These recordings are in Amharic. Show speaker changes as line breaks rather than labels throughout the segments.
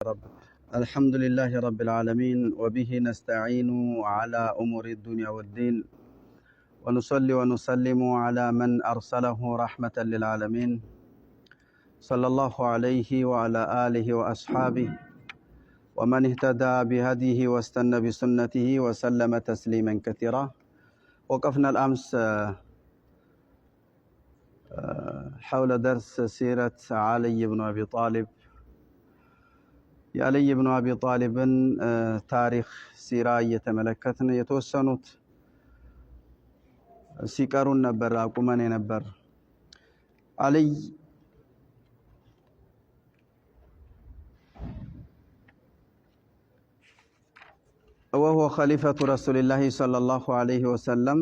رب الحمد لله رب العالمين وبه نستعين على أمور الدنيا والدين ونصلي ونسلم على من أرسله رحمة للعالمين صلى الله عليه وعلى آله وأصحابه ومن اهتدى بهديه واستنى بسنته وسلم تسليما كثيرا. وقفنا الأمس حول درس سيرة علي بن أبي طالب. የአልይ ብኑ አቢ ጣሊብን ታሪክ ሲራ እየተመለከትን የተወሰኑት ሲቀሩን ነበር አቁመን ነበር። አልይ وهو خليفة رسول الله صلى الله عليه وسلم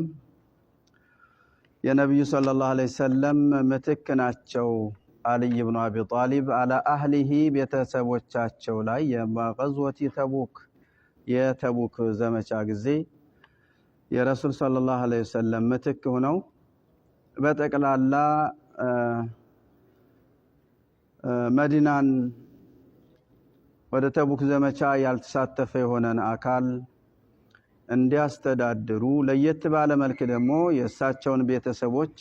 የነብዩ ሰለላሁ ዐለይሂ ወሰለም ምትክ ናቸው። علي بن أبي طالب على أهله ቤተሰቦቻቸው ላይ የማቀዝወቲ ተቡክ የተቡክ ዘመቻ ጊዜ የረሱል ሰለላሁ ዐለይሂ ወሰለም ምትክ ሆነው በጠቅላላ መዲናን ወደ ተቡክ ዘመቻ ያልተሳተፈ የሆነን አካል እንዲያስተዳድሩ ለየት ባለ መልክ ደግሞ የእሳቸውን ቤተሰቦች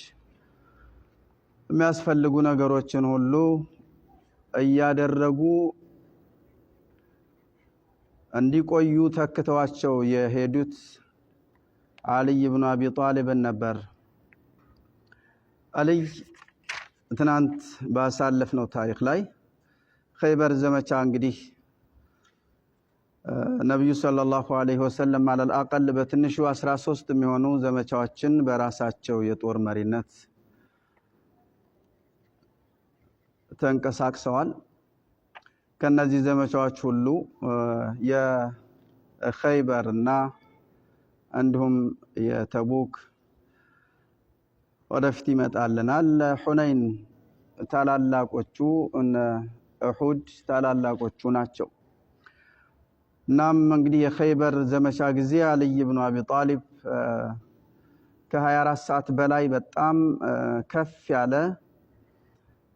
የሚያስፈልጉ ነገሮችን ሁሉ እያደረጉ እንዲቆዩ ተክተዋቸው የሄዱት አልይ ብኑ አቢ ጣሊብ ነበር። አልይ ትናንት ባሳለፍነው ታሪክ ላይ ኸይበር ዘመቻ እንግዲህ ነብዩ ሰለላሁ ዐለይሂ ወሰለም على الاقل በትንሹ 13 የሚሆኑ ዘመቻዎችን በራሳቸው የጦር መሪነት ተንቀሳቅሰዋል። ከነዚህ ዘመቻዎች ሁሉ የኸይበርና እንዲሁም የተቡክ ወደፊት ይመጣልናል። ሁነይን ታላላቆቹ ኡሁድ ታላላቆቹ ናቸው። እናም እንግዲህ የኸይበር ዘመቻ ጊዜ አልይ ብኑ አቢ ጣሊብ ከ24 ሰዓት በላይ በጣም ከፍ ያለ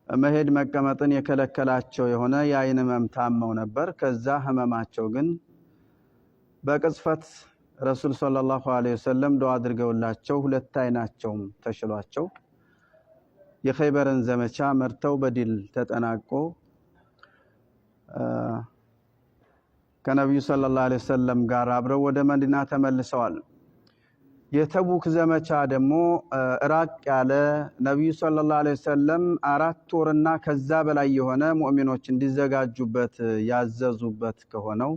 መሄድ መቀመጥን የከለከላቸው የሆነ የአይን ህመም ታመው ነበር። ከዛ ህመማቸው ግን በቅጽበት ረሱል ሰለላሁ ዐለይሂ ወሰለም ዱዓ አድርገውላቸው ሁለት አይናቸውም ተሽሏቸው የኸይበርን ዘመቻ መርተው በድል ተጠናቆ ከነብዩ ሰለላሁ ዐለይሂ ወሰለም ጋር አብረው ወደ መዲና ተመልሰዋል። የተቡክ ዘመቻ ደግሞ ራቅ ያለ ነብዩ ሰለላሁ ዐለይሂ ወሰለም 4 ወርና ከዛ በላይ የሆነ ሙእሚኖች እንዲዘጋጁበት ያዘዙበት ከሆነው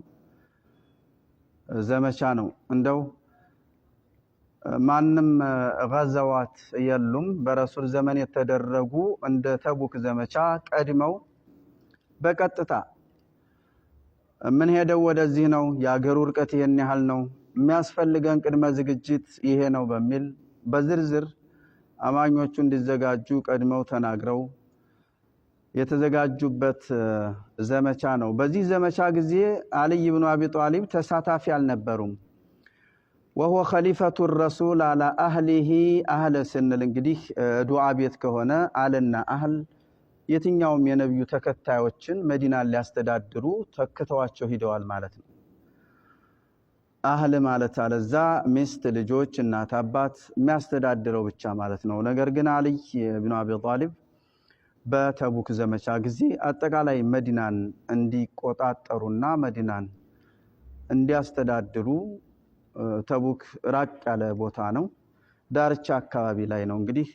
ዘመቻ ነው። እንደው ማንም ጋዛዋት የሉም በረሱል ዘመን የተደረጉ እንደ ተቡክ ዘመቻ ቀድመው በቀጥታ ምን ሄደው ወደዚህ ነው ያገሩ ርቀት ይሄን ያህል ነው የሚያስፈልገን ቅድመ ዝግጅት ይሄ ነው በሚል በዝርዝር አማኞቹ እንዲዘጋጁ ቀድመው ተናግረው የተዘጋጁበት ዘመቻ ነው። በዚህ ዘመቻ ጊዜ አልይ ብኑ አቢ ጣሊብ ተሳታፊ አልነበሩም። وهو خليفة الرسول على أهله أهل سنል እንግዲህ ዱዓ ቤት ከሆነ አለና አህል የትኛውም የነብዩ ተከታዮችን መዲናን ሊያስተዳድሩ ተከተዋቸው ሂደዋል ማለት ነው። አህል ማለት አለዛ ሚስት ልጆች እናት አባት የሚያስተዳድረው ብቻ ማለት ነው። ነገር ግን አልይ ብኑ አቢ ጣሊብ በተቡክ ዘመቻ ጊዜ አጠቃላይ መዲናን እንዲቆጣጠሩና መዲናን እንዲያስተዳድሩ ተቡክ ራቅ ያለ ቦታ ነው፣ ዳርቻ አካባቢ ላይ ነው። እንግዲህ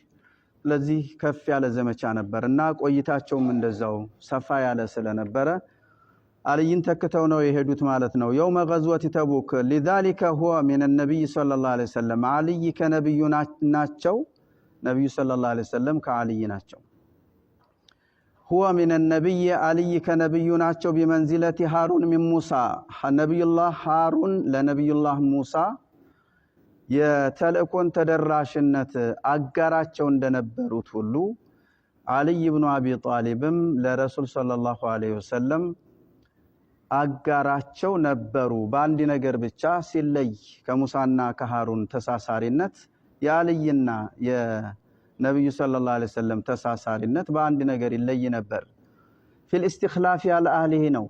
ለዚህ ከፍ ያለ ዘመቻ ነበርና ቆይታቸውም እንደዛው ሰፋ ያለ ስለነበረ አልይን ተከተው ነው የሄዱት ማለት ነው። يوم غزوة تبوك لذلك هو من النبي صلى الله عليه وسلم علي ከነብዩ ናቸው። ነብዩ صلى الله عليه وسلم ከአልይ ናቸው። هو من النبي علي ከነብዩ ናቸው بمنزلة هارون من موسى نبي الله هارون لنبي الله موسى የተልእኮን ተደራሽነት አጋራቸው እንደነበሩት ሁሉ አልይ ብኑ አቢ ጣሊብም ለረሱል ሰለላሁ ዐለይሂ ወሰለም አጋራቸው ነበሩ። በአንድ ነገር ብቻ ሲለይ ከሙሳና ከሃሩን ተሳሳሪነት የአልይና የነብዩ ሰለላሁ ዐለይሂ ወሰለም ተሳሳሪነት በአንድ ነገር ይለይ ነበር። ፊል ኢስቲኽላፍ ያለ አህሊሂ ነው።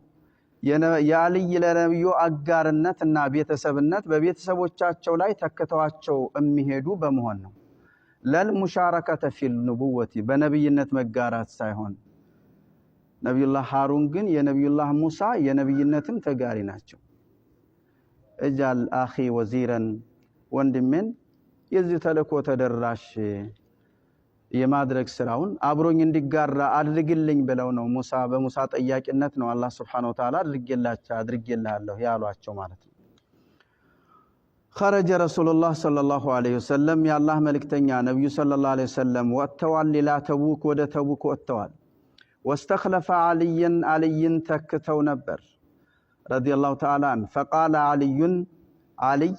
የአልይ ለነብዩ አጋርነትና ቤተሰብነት በቤተሰቦቻቸው ላይ ተከተዋቸው የሚሄዱ በመሆን ነው። ለልሙሻረከተ ፊል ንቡወቲ በነብይነት መጋራት ሳይሆን ነብዩላህ ሃሩን ግን የነብዩላህ ሙሳ የነብይነትም ተጋሪ ናቸው። እጃል አኺ ወዚረን ወንድሜን የዚህ ተልእኮ ተደራሽ የማድረግ ስራውን አብሮኝ እንዲጋራ አድርግልኝ ብለው ነው ሙሳ በሙሳ ጠያቂነት ነው አላህ Subhanahu Wa Ta'ala አድርጌልሃለሁ ያሏቸው ማለት ነው። خرج رسول الله صلى الله عليه وسلم يا الله ملكتኛ ነብዩ صلى الله عليه وسلم ወጥተዋል ሌላ ተቡክ ወደ ተቡክ ወጥተዋል። واستخلف عليا ተክተው ነበር رضي الله تعالى عنه فقال علي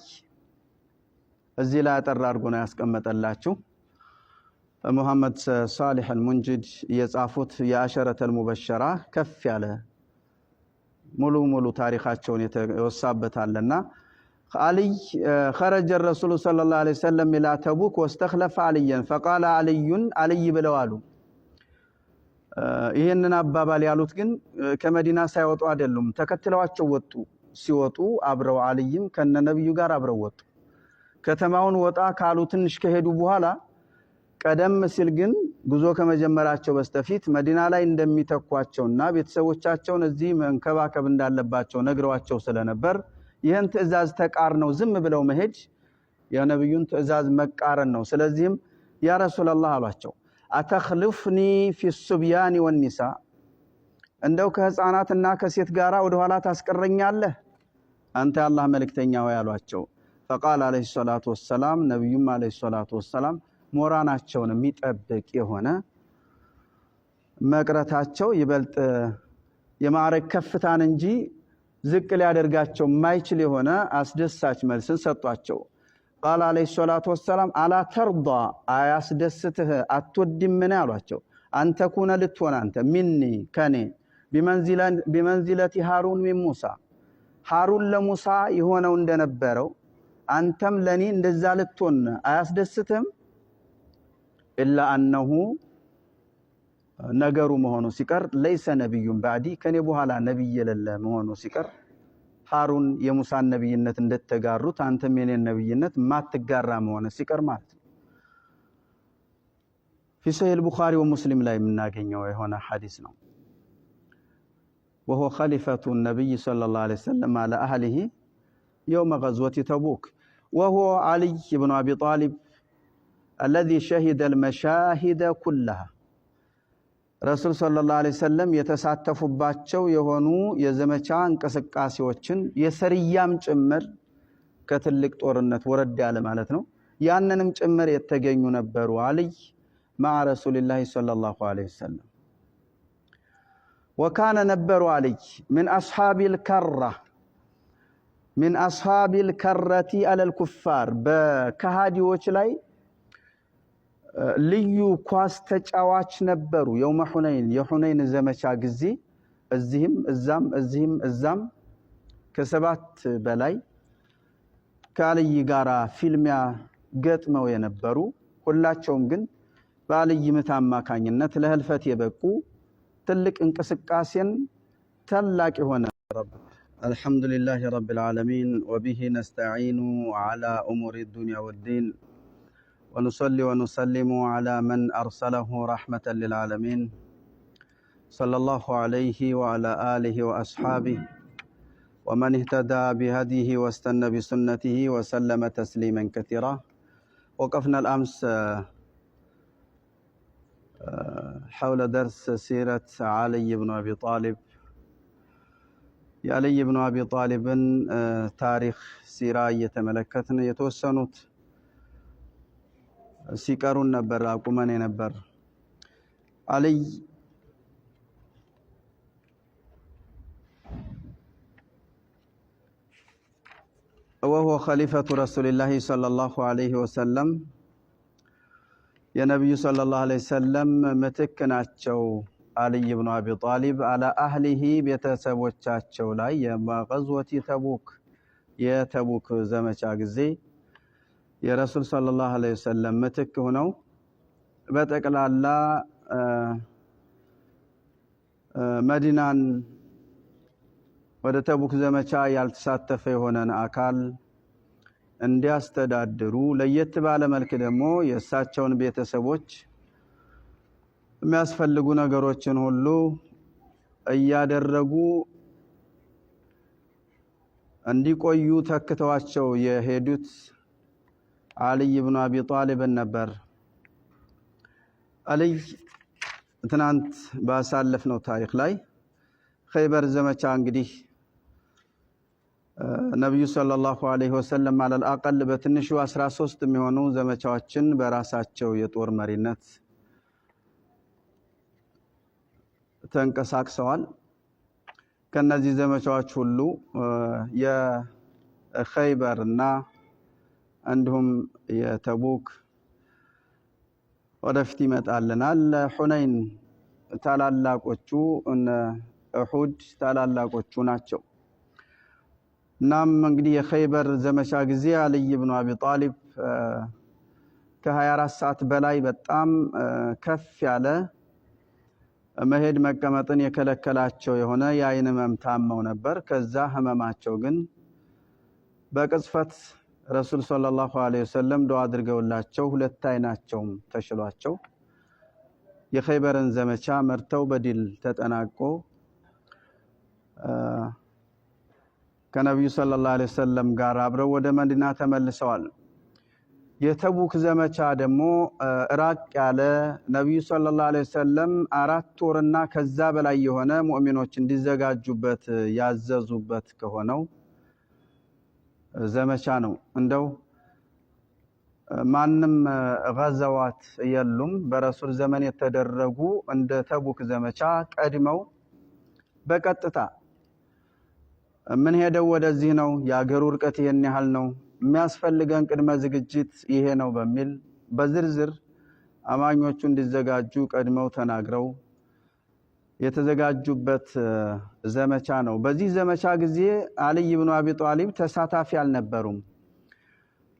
እዚህ ላይ አጠራርጎ ነው ያስቀመጠላችሁ። محمد صالح المنجد የጻፉት የአሸረተል ሙበሸራ ከፍ ያለ ሙሉ ታሪካቸውን የተወሳበታልና علي خرج الرسول صلى الله عليه وسلم الى تبوك واستخلف عليا فقال علي ብለዋሉ። ይሄንን አባባል ያሉት ግን ከመዲና ሳይወጡ አይደሉም፣ ተከትለዋቸው ወጡ። ሲወጡ አብረው አልይም ከነነብዩ ጋር አብረው ወጡ። ከተማውን ወጣ ካሉ ትንሽ ከሄዱ በኋላ ቀደም ሲል ግን ጉዞ ከመጀመራቸው በስተፊት መዲና ላይ እንደሚተኳቸውና ቤተሰቦቻቸውን እዚህ መንከባከብ እንዳለባቸው ነግረዋቸው ስለነበር ይህን ትዕዛዝ ተቃርነው ዝም ብለው መሄድ የነብዩን ትዕዛዝ መቃረን ነው። ስለዚህም ያ ረሱላህ አሏቸው አተخلفኒ في الصبيان والنساء እንደው ከህፃናትና ከሴት ጋራ ወደ ኋላ ታስቀረኛለህ አንተ አላህ መልእክተኛ ሆይ አሏቸው። فقال عليه الصلاه والسلام ነብዩም عليه الصلاه والسلام ሞራናቸውን የሚጠብቅ የሆነ መቅረታቸው ይበልጥ የማዕረግ ከፍታን እንጂ ዝቅ ሊያደርጋቸው ማይችል የሆነ አስደሳች መልስን ሰጧቸው። قال عليه الصلاه والسلام الا ترضى አያስደስትህ አትወድምን አሏቸው። አንተ ኩነ ልትሆን አንተ ሚኒ ከኔ بمنزله هارون من موسى ሃሩን ለሙሳ የሆነው እንደነበረው አንተም ለኔ እንደዛ ልትሆን አያስደስትህም? إلا أنه ነገሩ መሆኑ ሲቀር ليس نبي بعدي ከኔ በኋላ ነብይ የሌለ መሆኑ ሲቀር ሃሩን የሙሳን ነብይነት እንደተጋሩት አንተም የኔን ነብይነት ማትጋራ መሆኑ ሲቀር ማለት ነው። في صحيح البخاري ومسلم ላይ የምናገኘው የሆነ ሐዲስ ነው። وهو خليفة النبي صلى الله عليه وسلم على أهله يوم غزوة تبوك وهو علي بن أبي طالب الذي شهد المشاهد كلها رسول صلى الله عليه وسلم የተሳተፉባቸው የሆኑ የዘመቻ እንቅስቃሴዎችን የሰርያም ጭምር ከትልቅ ጦርነት ወረድ ያለ ማለት ነው ያንንም ጭምር የተገኙ ነበሩ። علي مع رسول الله صلى الله عليه وسلم وكان نبر علي من أصحاب الكرة على الكفار በከሃዲዎች ላይ ልዩ ኳስ ተጫዋች ነበሩ። የውመ ሁነይን የሁነይን ዘመቻ ጊዜ እዚህም ከሰባት በላይ ከአልይ ጋራ ፊልሚያ ገጥመው የነበሩ ሁላቸውም ግን በአልይ ምት አማካኝነት ለህልፈት የበቁ ትልቅ እንቅስቃሴን ታላቅ የሆነ አልহামዱሊላሂ ረቢል ዓለሚን ወቢሂ ነስተዒኑ ዐላ ኡሙሪ ዱንያ ወዲን ونصلي ونسلم على من أرسله رحمة للعالمين صلى الله عليه وعلى آله وأصحابه ومن اهتدى بهديه واستنى بسنته وسلم تسليما كثيرا. وقفنا الأمس حول درس سيرة علي بن أبي طالب. የአልይ ብኑ አቢ ጣሊብን ታሪክ ሲራ እየተመለከትን የተወሰኑት ሲቀሩን ነበር አቁመን ነበር። አልይ وهو خليفة رسول الله صلى الله عليه وسلم የነብዩ ሰለላሁ ዐለይሂ ወሰለም ምትክ ናቸው። አልይ ብኑ አቢ ጣሊብ على اهله ቤተሰቦቻቸው ላይ የመغزوة ተቡክ የተቡክ ዘመቻ ጊዜ የረሱል ሰለላሁ ዐለይሂ ወሰለም ምትክ ሆነው በጠቅላላ መዲናን ወደ ተቡክ ዘመቻ ያልተሳተፈ የሆነን አካል እንዲያስተዳድሩ ለየት ባለ መልክ ደግሞ የእሳቸውን ቤተሰቦች የሚያስፈልጉ ነገሮችን ሁሉ እያደረጉ እንዲቆዩ ተክተዋቸው የሄዱት አልይ ኢብኑ አቢ ጣሊብ ነበር። አልይ ትናንት ባሳለፍነው ታሪክ ላይ ኸይበር ዘመቻ እንግዲህ ነብዩ ሰለላሁ ዐለይሂ ወሰለም አለል አቀል በትንሹ 13 የሚሆኑ ዘመቻዎችን በራሳቸው የጦር መሪነት ተንቀሳቅሰዋል። ከነዚህ ዘመቻዎች ሁሉ የኸይበርና እንዲሁም የተቡክ ወደፊት ይመጣልናል። ሁነይን ታላላቆቹ ኡሁድ ታላላቆቹ ናቸው። እናም እንግዲህ የኸይበር ዘመቻ ጊዜ አልይ ኢብኑ አቢ ጣሊብ ከ24 ሰዓት በላይ በጣም ከፍ ያለ መሄድ መቀመጥን የከለከላቸው የሆነ የአይን ህመም ታመው ነበር። ከዛ ህመማቸው ግን በቅጽበት ረሱል ሰለላሁ ዐለይሂ ወሰለም ዱዓ አድርገውላቸው ሁለት አይናቸውም ተሽሏቸው የኸይበርን ዘመቻ መርተው በድል ተጠናቆ ከነብዩ ሰለላሁ ዐለይሂ ወሰለም ጋር አብረው ወደ መዲና ተመልሰዋል። የተቡክ ዘመቻ ደግሞ ራቅ ያለ ነብዩ ሰለላሁ ዐለይሂ ወሰለም 4 ወርና ከዛ በላይ የሆነ ሙእሚኖች እንዲዘጋጁበት ያዘዙበት ከሆነው ዘመቻ ነው። እንደው ማንም ጋዛዋት የሉም በረሱል ዘመን የተደረጉ እንደ ተቡክ ዘመቻ ቀድመው በቀጥታ ምን ሄደው ወደዚህ ነው፣ ያገሩ ርቀት ይሄን ያህል ነው፣ የሚያስፈልገን ቅድመ ዝግጅት ይሄ ነው በሚል በዝርዝር አማኞቹ እንዲዘጋጁ ቀድመው ተናግረው የተዘጋጁበት ዘመቻ ነው። በዚህ ዘመቻ ጊዜ አልይ ኢብኑ አቢ ጣሊብ ተሳታፊ አልነበሩም።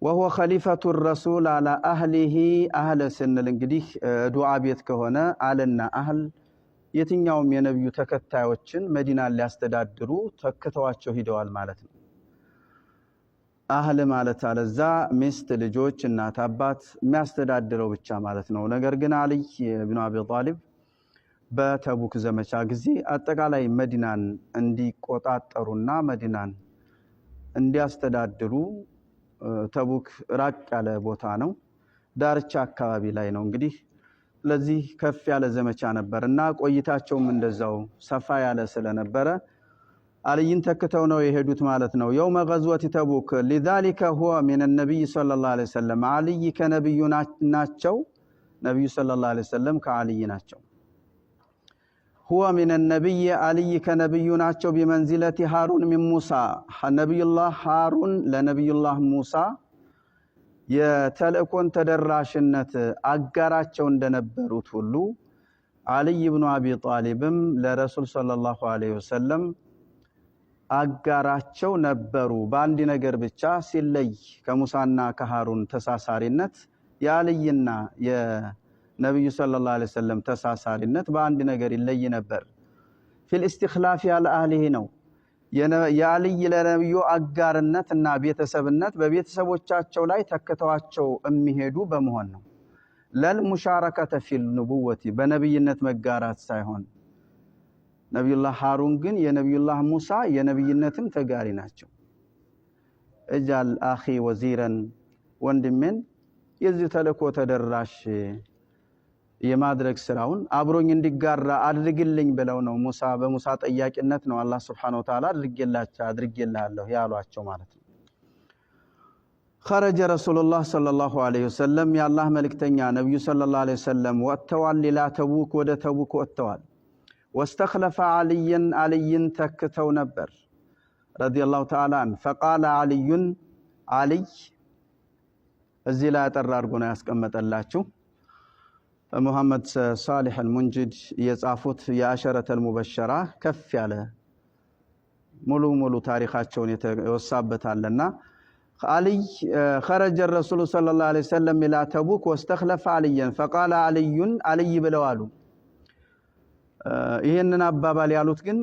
وهو خليفة الرسول على أهله أهل سنል እንግዲህ ዱዓ ቤት ከሆነ አለና አህል የትኛውም የነብዩ ተከታዮችን መዲናን ሊያስተዳድሩ ተከተዋቸው ሂደዋል ማለት ነው። አህል ማለት አለዛ ሚስት፣ ልጆች፣ እናት፣ አባት የሚያስተዳድረው ብቻ ማለት ነው። ነገር ግን አልይ ኢብኑ አቢ ጣሊብ በተቡክ ዘመቻ ጊዜ አጠቃላይ መዲናን እንዲቆጣጠሩና መዲናን እንዲያስተዳድሩ ተቡክ ራቅ ያለ ቦታ ነው፣ ዳርቻ አካባቢ ላይ ነው። እንግዲህ ለዚህ ከፍ ያለ ዘመቻ ነበርና ቆይታቸውም እንደዛው ሰፋ ያለ ስለነበረ አልይን ተከተው ነው የሄዱት ማለት ነው። የውመ ገዝወት ተቡክ لذلك هو من النبي صلى الله عليه وسلم አልይ ከነብዩ ናቸው። ነብዩ ሰለላሁ ዐለይሂ ወሰለም ከአልይ ናቸው። هو من النبي علي كنبي ናቸው بمنزلة هارون من موسى نبي الله هارون لنبي الله موسى የተልእኮን ተደራሽነት አጋራቸው እንደነበሩት ሁሉ አልይ ኢብኑ አቢ ጣሊብም ለረሱል ሰለላሁ ዐለይሂ ወሰለም አጋራቸው ነበሩ። በአንድ ነገር ብቻ ሲለይ ከሙሳና ከሃሩን ተሳሳሪነት የአልይና ነብዩ ሰለላሁ ዐለይሂ ወሰለም ተሳሳሪነት በአንድ ነገር ይለይ ነበር። ፊል ኢስቲኽላፍ ያለ አህሊሂ ነው። የአልይ ለነብዩ አጋርነትና ቤተሰብነት በቤተሰቦቻቸው ላይ ተከተዋቸው የሚሄዱ በመሆን ነው። ለልሙሻረከተ ፊል ንቡወቲ በነብይነት መጋራት ሳይሆን ነብዩላህ ሃሩን ግን የነብዩላህ ሙሳ የነብይነትም ተጋሪ ናቸው። እጃል አኺ ወዚረን ወንድሜን የዚህ ተልእኮ ተደራሽ የማድረግ ስራውን አብሮኝ እንዲጋራ አድርግልኝ ብለው ነው ሙሳ በሙሳ ጠያቂነት ነው አላህ Subhanahu Wa Ta'ala አድርጌልሃለሁ ያሏቸው ማለት ነው። خرج رسول الله صلى الله عليه وسلم يا الله መልእክተኛ ነብዩ صلى الله عليه وسلم ወጥተዋል። ሌላ ተቡክ ወደ ተቡክ ወጥተዋል። واستخلف عليا عليን ተክተው ነበር رضي الله تعالى عنه فقال علي علي እዚህ ላይ አጠራርጎ ነው ያስቀመጠላችሁ። محمد صالح المنجد የጻፉት የአሸረተል ሙበሸራ ከፍ ያለ ሙሉ ታሪካቸውን የተወሳበታልና علي خرج الرسول صلى الله عليه وسلم الى تبوك واستخلف عليا فقال علي علي ብለዋሉ ይሄንን አባባል ያሉት ግን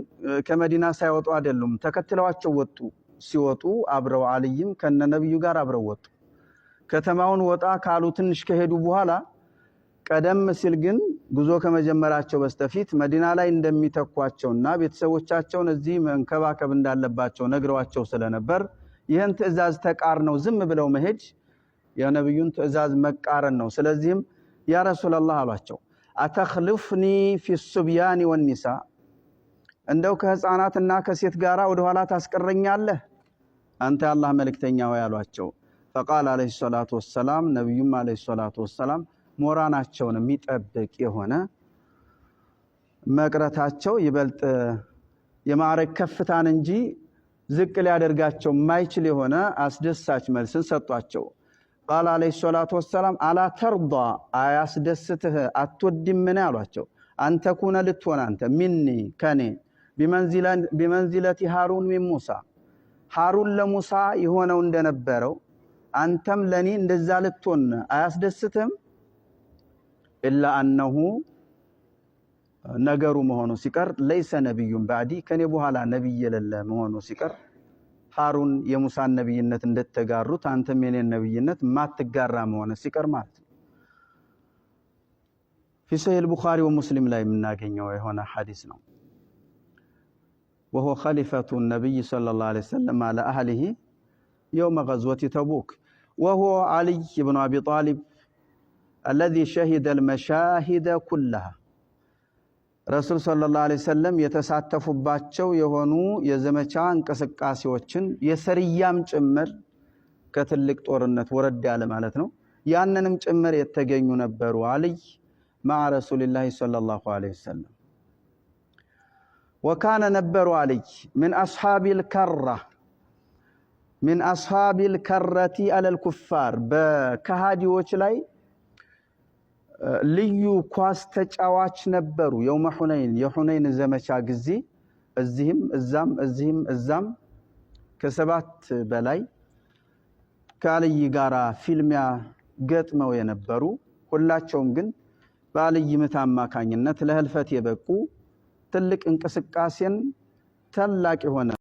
ከመዲና ሳይወጡ አይደሉም ተከትለዋቸው ወጡ ሲወጡ አብረው አልይም ከነነብዩ ጋር አብረው ወጡ ከተማውን ወጣ ካሉ ትንሽ ከሄዱ በኋላ ቀደም ሲል ግን ጉዞ ከመጀመራቸው በስተፊት መዲና ላይ እንደሚተኳቸውና ቤተሰቦቻቸውን እዚህ መንከባከብ እንዳለባቸው ነግረዋቸው ስለነበር ይሄን ትዕዛዝ ተቃርነው ዝም ብለው መሄድ የነብዩን ትዕዛዝ መቃረን ነው ስለዚህም ያ ረሱላህ አሏቸው አተخلفኒ في الصبيان والنساء እንደው ከህፃናትና ከሴት ጋራ ወደ ኋላ ታስቀረኛለህ አንተ አላህ መልእክተኛ ወይ አሏቸው فقال عليه الصلاه والسلام ነብዩም عليه الصلاه والسلام ሞራናቸውን የሚጠብቅ የሆነ መቅረታቸው ይበልጥ የማዕረግ ከፍታን እንጂ ዝቅ ሊያደርጋቸው ማይችል የሆነ አስደሳች መልስን ሰጧቸው قال عليه الصلاه والسلام الا ترضى አያስደስትህ አትወድም ምን አሏቸው አንተ ኩነ ልትሆን አንተ مني ከኔ بمنزله هارون من موسى ሃሩን ለሙሳ የሆነው እንደነበረው አንተም ለኔ እንደዛ ልትሆን አያስደስትህም إلا أنه ነገሩ መሆኑ ሲቀር ليس نبي بعدي ከኔ በኋላ ነብይ የሌለ መሆኑ ሲቀር ሃሩን የሙሳን ነብይነት እንደተጋሩት አንተም የኔን ነብይነት ማትጋራ መሆኑ ሲቀር ማለት ነው في صحيح البخاري ومسلم ላይ የምናገኘው የሆነ ሐዲስ ነው وهو خليفة النبي صلى الله عليه وسلم على أهله يوم غزوة تبوك وهو علي بن أبي طالب الذي شهد المشاهد كلها رسول صلى الله عليه وسلم የተሳተፉባቸው የሆኑ የዘመቻ እንቅስቃሴዎችን የሰሪያም ጭምር ከትልቅ ጦርነት ወረድ ያለ ማለት ነው ያንንም ጭምር የተገኙ ነበሩ علي مع رسول الله صلى الله عليه وسلم وكان نبر علي من أصحاب الكرة على الكفار በከሃዲዎች ላይ ልዩ ኳስ ተጫዋች ነበሩ የውመ ሁነይን የሁነይን ዘመቻ ጊዜ እዚህም ከሰባት በላይ ከአልይ ጋራ ፊልሚያ ገጥመው የነበሩ ሁላቸውም ግን በአልይ ምት አማካኝነት ለህልፈት የበቁ ትልቅ እንቅስቃሴን ታላቅ የሆነ